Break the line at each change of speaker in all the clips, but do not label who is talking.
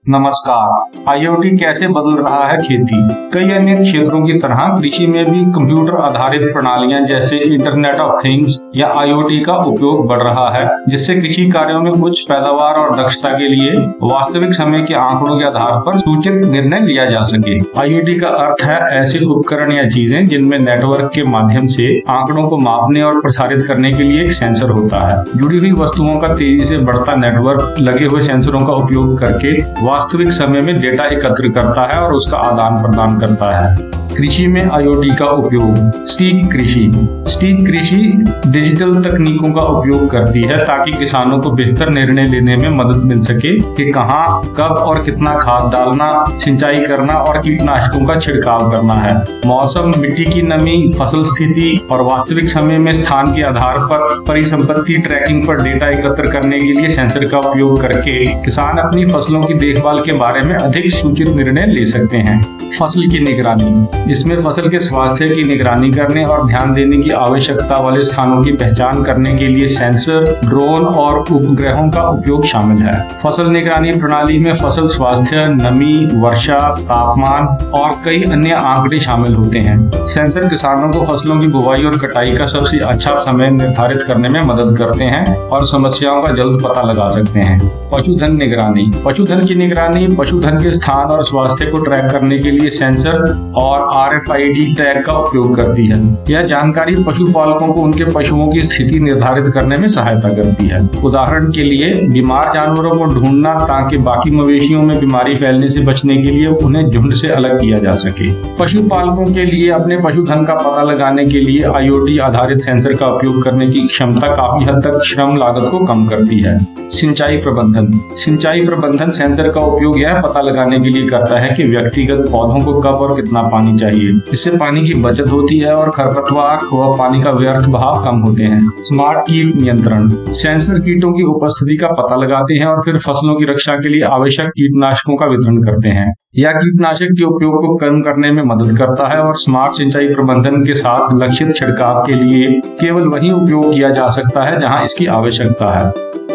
नमस्कार। IoT कैसे बदल रहा है खेती। कई अन्य क्षेत्रों की तरह कृषि में भी कंप्यूटर आधारित प्रणालियां जैसे इंटरनेट ऑफ थिंग्स या IoT का उपयोग बढ़ रहा है, जिससे कृषि कार्यों में उच्च पैदावार और दक्षता के लिए वास्तविक समय के आंकड़ों के आधार पर सूचित निर्णय लिया जा सके। IoT का अर्थ है ऐसे उपकरण या चीजें जिनमें नेटवर्क के माध्यम से आंकड़ों को मापने और प्रसारित करने के लिए एक सेंसर होता है। जुड़ी हुई वस्तुओं का तेजी से बढ़ता नेटवर्क लगे हुए सेंसरों का उपयोग करके वास्तविक समय में डेटा एकत्र करता है और उसका आदान प्रदान करता है। कृषि में IoT का उपयोग। सटीक कृषि डिजिटल तकनीकों का उपयोग करती है ताकि किसानों को बेहतर निर्णय लेने में मदद मिल सके कि कहां, कब और कितना खाद डालना, सिंचाई करना और कीटनाशकों का छिड़काव करना है। मौसम, मिट्टी की नमी, फसल स्थिति और वास्तविक समय में स्थान के आधार पर परिसंपत्ति ट्रैकिंग पर डेटा एकत्र करने के लिए सेंसर का उपयोग करके किसान अपनी फसलों की देखभाल के बारे में अधिक सूचित निर्णय ले सकते हैं। फसल की निगरानी। इसमें फसल के स्वास्थ्य की निगरानी करने और ध्यान देने की आवश्यकता वाले स्थानों की पहचान करने के लिए सेंसर, ड्रोन और उपग्रहों का उपयोग शामिल है। फसल निगरानी प्रणाली में फसल स्वास्थ्य, नमी, वर्षा, तापमान और कई अन्य आंकड़े शामिल होते हैं। सेंसर किसानों को फसलों की बुवाई और कटाई का सबसे अच्छा समय निर्धारित करने में मदद करते हैं और समस्याओं का जल्द पता लगा सकते हैं। पशुधन निगरानी। पशुधन की निगरानी पशुधन के स्थान और स्वास्थ्य को ट्रैक करने के लिए सेंसर और RFID टैग का उपयोग करती है। यह जानकारी पशुपालकों को उनके पशुओं की स्थिति निर्धारित करने में सहायता करती है। उदाहरण के लिए बीमार जानवरों को ढूंढना ताकि बाकी मवेशियों में बीमारी फैलने से बचने के लिए उन्हें झुंड से अलग किया जा सके। पशुपालकों के लिए अपने पशुधन का पता लगाने के लिए IoT आधारित सेंसर का उपयोग करने की क्षमता काफी हद तक श्रम लागत को कम करती है। सिंचाई प्रबंधन सेंसर का उपयोग यह पता लगाने के लिए करता है कि व्यक्तिगत पौधों को कब और कितना पानी चाहिए। इससे पानी की बचत होती है और खरपतवार व पानी का व्यर्थ बहाव कम होते हैं। स्मार्ट कीट नियंत्रण। सेंसर कीटों की उपस्थिति का पता लगाते हैं और फिर फसलों की रक्षा के लिए आवश्यक कीटनाशकों का वितरण करते हैं। यह कीटनाशक के उपयोग को कम करने में मदद करता है और स्मार्ट सिंचाई प्रबंधन के साथ लक्षित छिड़काव के लिए केवल वही उपयोग किया जा सकता है जहां इसकी आवश्यकता है।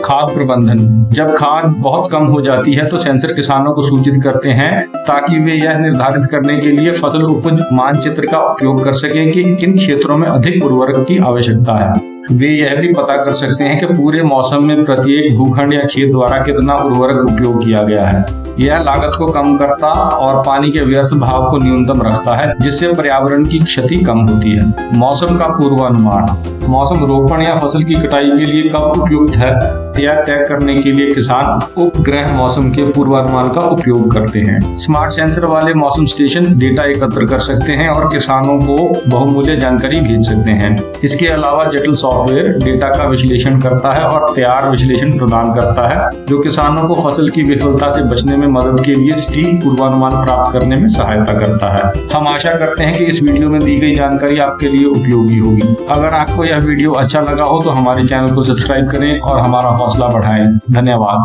खाद प्रबंधन। जब खाद बहुत कम हो जाती है तो सेंसर किसानों को सूचित करते हैं ताकि वे यह निर्धारित करने के लिए फसल उपज मानचित्र का उपयोग कर सकें कि किन क्षेत्रों में अधिक उर्वरक की आवश्यकता है। वे यह भी पता कर सकते हैं कि पूरे मौसम में प्रत्येक भूखंड या खेत द्वारा कितना उर्वरक उपयोग किया गया है। यह लागत को कम करता और पानी के व्यर्थ बहाव को न्यूनतम रखता है, जिससे पर्यावरण की क्षति कम होती है। मौसम का पूर्वानुमान। मौसम रोपण या फसल की कटाई के लिए कब उपयुक्त है यह तय करने के लिए किसान उपग्रह मौसम के पूर्वानुमान का उपयोग करते हैं। स्मार्ट सेंसर वाले मौसम स्टेशन डेटा एकत्र कर सकते हैं और किसानों को बहुमूल्य जानकारी भेज सकते हैं। इसके अलावा जटिल सॉफ्टवेयर डेटा का विश्लेषण करता है और तैयार विश्लेषण प्रदान करता है, जो किसानों को फसल की विफलता से बचने में मदद के लिए सटीक पूर्वानुमान प्राप्त करने में सहायता करता है। हम आशा करते हैं कि इस वीडियो में दी गई जानकारी आपके लिए उपयोगी होगी। अगर आपको यह वीडियो अच्छा लगा हो तो हमारे चैनल को सब्सक्राइब करें और हमारा हौसला बढ़ाएं। धन्यवाद।